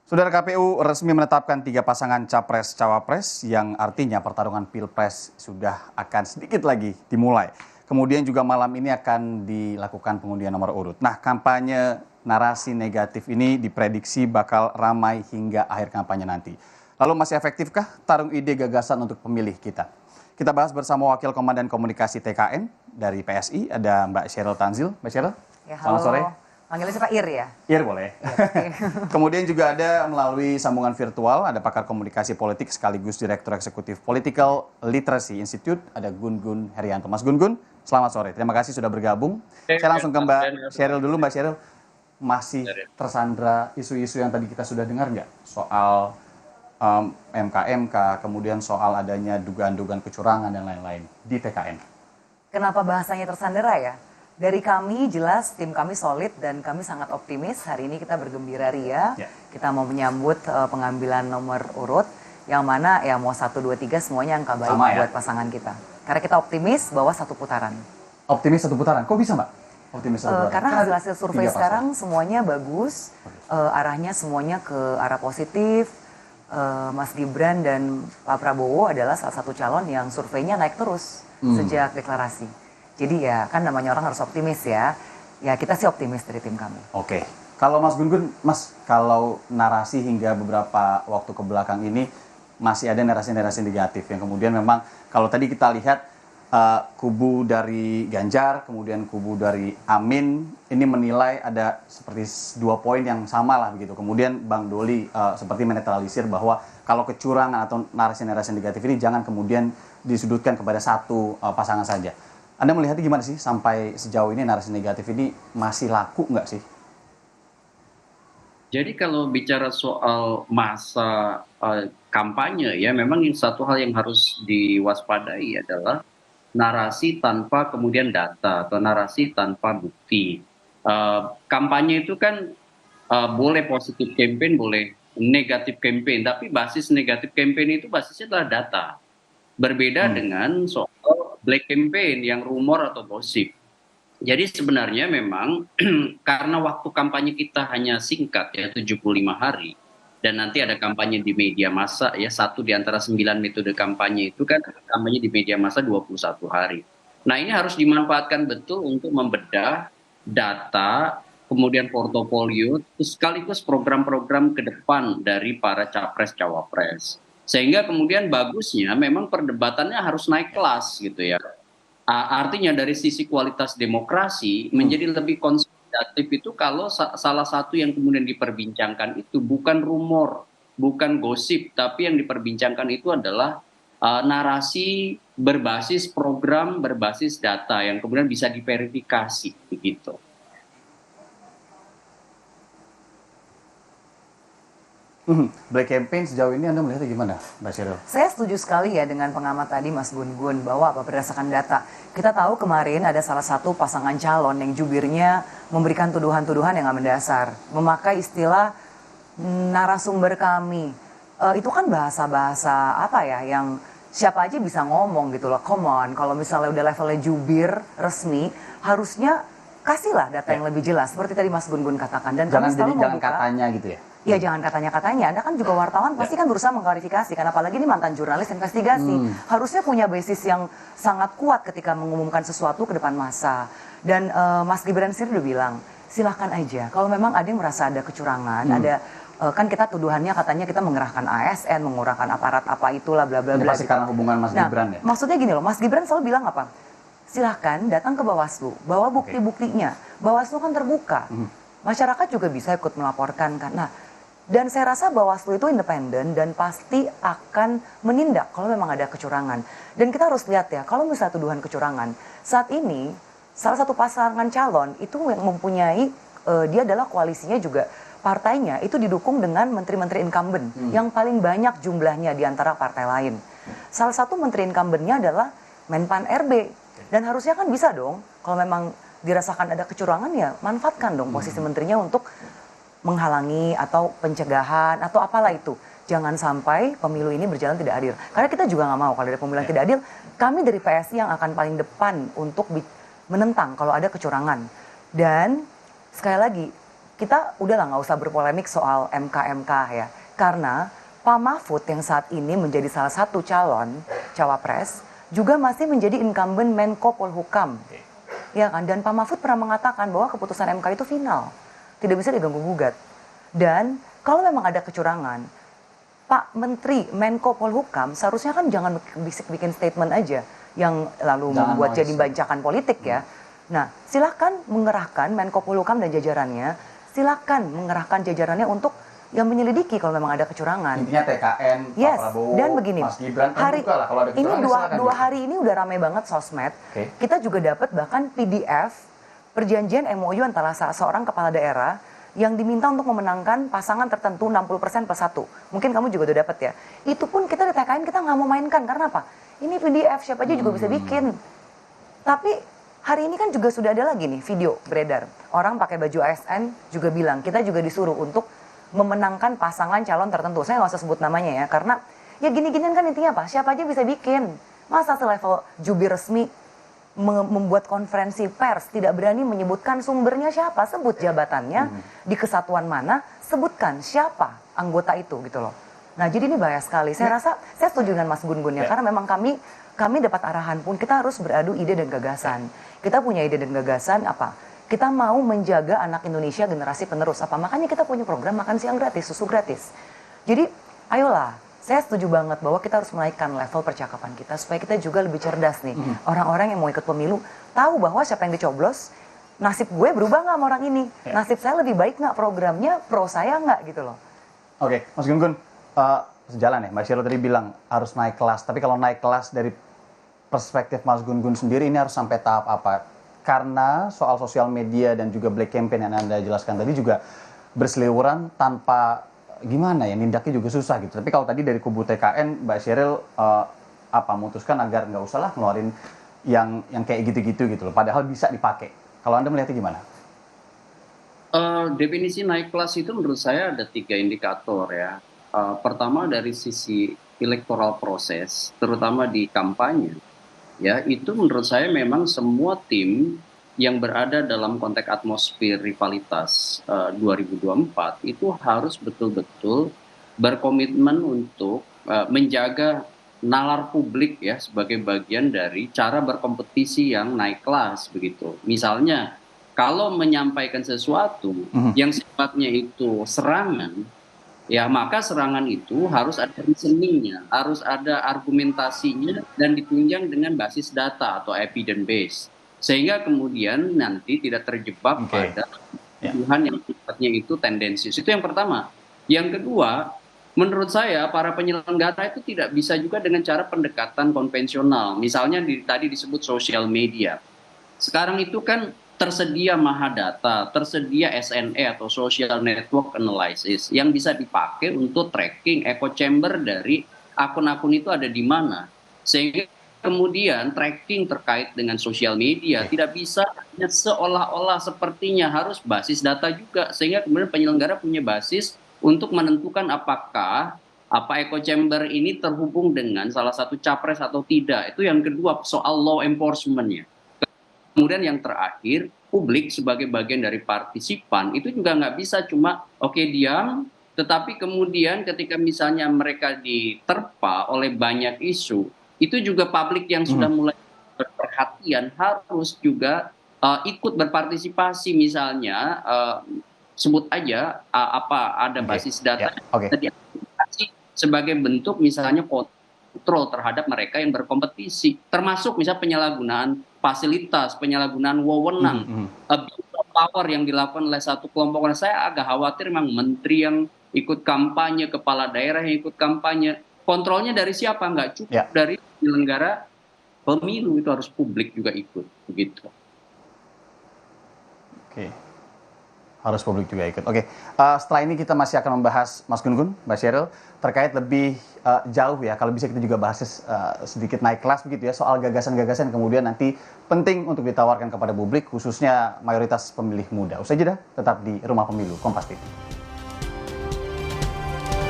Saudara KPU resmi menetapkan 3 pasangan Capres-Cawapres yang artinya pertarungan Pilpres sudah akan sedikit lagi dimulai. Kemudian juga malam ini akan dilakukan pengundian nomor urut. Nah, kampanye narasi negatif ini diprediksi bakal ramai hingga akhir kampanye nanti. Lalu masih efektifkah tarung ide gagasan untuk pemilih kita? Kita bahas bersama Wakil Komandan Komunikasi TKN dari PSI, ada Mbak Sheryl Tanzil. Mbak Sheryl, Ya, selamat halo. sore. Panggilnya siapa? Ir ya? Ir boleh. Iya, oke. Kemudian juga ada melalui sambungan virtual, ada pakar komunikasi politik sekaligus Direktur Eksekutif Political Literacy Institute, ada Gun-Gun Herianto. Mas Gun-Gun, selamat sore. Terima kasih sudah bergabung. Saya langsung ke Mbak Sheryl dulu. Mbak Sheryl, masih tersandra isu-isu yang tadi kita sudah dengar nggak? Soal MK-MK, kemudian soal adanya dugaan-dugaan kecurangan dan lain-lain di TKN. Kenapa bahasanya tersandera ya? Dari kami jelas tim kami solid dan kami sangat optimis. Hari ini kita bergembira ria. Ya. Kita mau menyambut pengambilan nomor urut yang mana ya mau 1, 2, 3 semuanya angka baik Sama ya? buat pasangan kita. Karena kita optimis bahwa 1 putaran. Optimis 1 putaran, kok bisa Mbak? Optimis 1 putaran? Karena hasil survei 3 pasangan. sekarang semuanya bagus, arahnya semuanya ke arah positif. Mas Gibran dan Pak Prabowo adalah salah satu calon yang surveinya naik terus sejak deklarasi. Jadi ya kan namanya orang harus optimis ya. Ya kita sih optimis dari tim kami. Oke. Kalau Mas Gun-Gun, Mas, kalau narasi hingga beberapa waktu ke belakang ini masih ada narasi-narasi negatif yang kemudian memang kalau tadi kita lihat kubu dari Ganjar, kemudian kubu dari Amin ini menilai ada seperti 2 poin yang sama lah begitu. Kemudian Bang Doli seperti menetralisir bahwa kalau kecurangan atau narasi-narasi negatif ini jangan kemudian disudutkan kepada satu pasangan saja. Anda melihatnya gimana sih sampai sejauh ini narasi negatif ini masih laku nggak sih? Jadi kalau bicara soal masa kampanye ya memang satu hal yang harus diwaspadai adalah narasi tanpa kemudian data atau narasi tanpa bukti. Kampanye itu kan boleh positif campaign, boleh negatif campaign, tapi basis negatif campaign itu basisnya adalah data. Berbeda dengan soal black campaign yang rumor atau gosip. Jadi sebenarnya memang karena waktu kampanye kita hanya singkat ya 75 hari dan nanti ada kampanye di media massa ya, 1 di antara 9 metode kampanye itu kan kampanye di media massa 21 hari. Nah, ini harus dimanfaatkan betul untuk membedah data, kemudian portofolio, sekaligus program-program ke depan dari para capres-cawapres. Sehingga kemudian bagusnya memang perdebatannya harus naik kelas gitu ya. Artinya dari sisi kualitas demokrasi menjadi lebih konsolidatif itu kalau salah satu yang kemudian diperbincangkan itu bukan rumor, bukan gosip, tapi yang diperbincangkan itu adalah narasi berbasis program, berbasis data yang kemudian bisa diverifikasi begitu. Black campaign sejauh ini Anda melihatnya gimana, Mbak Sheryl? Saya setuju sekali ya dengan pengamat tadi Mas Gun-Gun bahwa berdasarkan data. Kita tahu kemarin ada salah satu pasangan calon yang jubirnya memberikan tuduhan-tuduhan yang nggak mendasar. Memakai istilah narasumber kami. Itu kan bahasa-bahasa apa ya yang siapa aja bisa ngomong gitu loh. Come on, kalau misalnya udah levelnya jubir resmi, harusnya kasihlah data yang lebih jelas. Seperti tadi Mas Gun-Gun katakan. Dan Jangan kami selalu jadi jangan membuka, katanya gitu ya? ya jangan katanya-katanya, Anda kan juga wartawan pasti kan berusaha mengklarifikasi, karena apalagi ini mantan jurnalis investigasi, harusnya punya basis yang sangat kuat ketika mengumumkan sesuatu ke depan massa. Dan Mas Gibran sendiri udah bilang, silahkan aja, kalau memang ada yang merasa ada kecurangan, ada kan kita tuduhannya katanya kita mengerahkan ASN, mengurahkan aparat apa itulah bla bla Ini bla. pasti karena hubungan Mas Gibran ya? Maksudnya gini loh, Mas Gibran selalu bilang apa? Silahkan datang ke Bawaslu, bawa bukti-buktinya. Bawaslu kan terbuka, masyarakat juga bisa ikut melaporkan kan. Nah, dan saya rasa Bawaslu itu independen dan pasti akan menindak kalau memang ada kecurangan. Dan kita harus lihat ya, kalau misalnya tuduhan kecurangan, saat ini salah satu pasangan calon itu yang mempunyai, dia adalah koalisinya juga, partainya itu didukung dengan menteri-menteri incumbent yang paling banyak jumlahnya di antara partai lain. Salah satu menteri incumbentnya adalah Menpan RB. Dan harusnya kan bisa dong, kalau memang dirasakan ada kecurangan ya manfaatkan dong posisi menterinya untuk menghalangi atau pencegahan atau apalah itu. Jangan sampai pemilu ini berjalan tidak adil. Karena kita juga nggak mau kalau ada pemilu yang tidak adil. Kami dari PSI yang akan paling depan untuk menentang kalau ada kecurangan. Dan sekali lagi, kita udahlah nggak usah berpolemik soal MK ya. Karena Pak Mahfud yang saat ini menjadi salah satu calon cawapres juga masih menjadi incumbent Menko Polhukam. Ya kan? Dan Pak Mahfud pernah mengatakan bahwa keputusan MK itu final, tidak bisa diganggu-gugat. Dan kalau memang ada kecurangan, Pak Menteri Menko Polhukam seharusnya kan jangan bikin statement aja yang lalu Jangan membuat noise. jadi bancakan politik ya. Nah, silakan mengerahkan Menko Polhukam dan jajarannya, silakan mengerahkan jajarannya untuk yang menyelidiki kalau memang ada kecurangan. Intinya TKN, Pak Yes, Prabowo, dan begini, Mas Gibran, hari terbuka lah kalau ada ini kecurangan, silakan dua gitu. hari ini udah ramai banget sosmed. Oke. Kita juga dapat bahkan PDF perjanjian MOU antara seorang kepala daerah yang diminta untuk memenangkan pasangan tertentu 60% plus 1. Mungkin kamu juga udah dapat ya. Itu pun kita di TKN kita nggak mau mainkan karena apa? Ini PDF siapa aja juga bisa bikin. Tapi hari ini kan juga sudah ada lagi nih video beredar. Orang pakai baju ASN juga bilang kita juga disuruh untuk memenangkan pasangan calon tertentu. Saya nggak usah sebut namanya ya, karena ya gini-ginian kan intinya apa? Siapa aja bisa bikin. Masa selevel jubir resmi membuat konferensi pers tidak berani menyebutkan sumbernya siapa, sebut jabatannya, di kesatuan mana, sebutkan siapa anggota itu gitu loh. Nah jadi ini bahaya sekali. Saya rasa saya setuju dengan Mas Gun-Gun ya, karena memang kami dapat arahan pun kita harus beradu ide dan gagasan. Kita punya ide dan gagasan apa? Kita mau menjaga anak Indonesia generasi penerus apa? Makanya kita punya program makan siang gratis, susu gratis. Jadi ayolah, saya setuju banget bahwa kita harus menaikkan level percakapan kita supaya kita juga lebih cerdas nih. Orang-orang yang mau ikut pemilu tahu bahwa siapa yang dicoblos, nasib gue berubah nggak sama orang ini? Nasib saya lebih baik nggak, programnya pro saya nggak gitu loh. Oke, Mas Gun-Gun, sejalan ya, Mbak Sheryl tadi bilang harus naik kelas. Tapi kalau naik kelas dari perspektif Mas Gun-Gun sendiri ini harus sampai tahap apa? Karena soal sosial media dan juga black campaign yang Anda jelaskan tadi juga berseliweran tanpa gimana ya, nindaknya juga susah gitu. Tapi kalau tadi dari kubu TKN, Mbak Sheryl memutuskan agar nggak usah lah ngeluarin yang kayak gitu-gitu gitu loh. Padahal bisa dipakai. Kalau Anda melihatnya gimana? Definisi naik kelas itu menurut saya ada 3 indikator ya. Pertama dari sisi electoral proses, terutama di kampanye. Ya, itu menurut saya memang semua tim yang berada dalam konteks atmosfer rivalitas 2024 itu harus betul-betul berkomitmen untuk menjaga nalar publik ya sebagai bagian dari cara berkompetisi yang naik kelas begitu. Misalnya kalau menyampaikan sesuatu yang sifatnya itu serangan, ya maka serangan itu harus ada reasoningnya, harus ada argumentasinya dan ditunjang dengan basis data atau evidence base. Sehingga kemudian nanti tidak terjebak pada tuduhan yang sifatnya itu tendensius. Itu yang pertama. Yang kedua, menurut saya para penyelenggara itu tidak bisa juga dengan cara pendekatan konvensional. Misalnya tadi disebut social media. Sekarang itu kan tersedia Mahadata, tersedia SNE atau Social Network Analysis yang bisa dipakai untuk tracking echo chamber dari akun-akun itu ada di mana. Sehingga kemudian tracking terkait dengan sosial media tidak bisa hanya seolah-olah sepertinya, harus basis data juga. Sehingga kemudian penyelenggara punya basis untuk menentukan apakah echo chamber ini terhubung dengan salah satu capres atau tidak. Itu yang kedua, soal law enforcement-nya. Kemudian yang terakhir, publik sebagai bagian dari partisipan itu juga nggak bisa cuma diam, tetapi kemudian ketika misalnya mereka diterpa oleh banyak isu, itu juga publik yang sudah mulai berperhatian harus juga ikut berpartisipasi. Misalnya sebut aja ada basis data diaplikasi sebagai bentuk misalnya kontrol terhadap mereka yang berkompetisi, termasuk misalnya penyalahgunaan fasilitas, penyalahgunaan wewenang, abuse of power yang dilakukan oleh satu kelompok. Saya agak khawatir memang menteri yang ikut kampanye, kepala daerah yang ikut kampanye, kontrolnya dari siapa? Nggak cukup dari penyelenggara pemilu, itu harus publik juga ikut, begitu. Oke. Harus publik juga ikut. Oke, setelah ini kita masih akan membahas, Mas Gun-Gun, Mbak Sheryl, terkait lebih jauh ya, kalau bisa kita juga bahas sedikit naik kelas begitu ya, soal gagasan-gagasan kemudian nanti penting untuk ditawarkan kepada publik, khususnya mayoritas pemilih muda. Usai jeda, tetap di Rumah Pemilu, Kompas TV.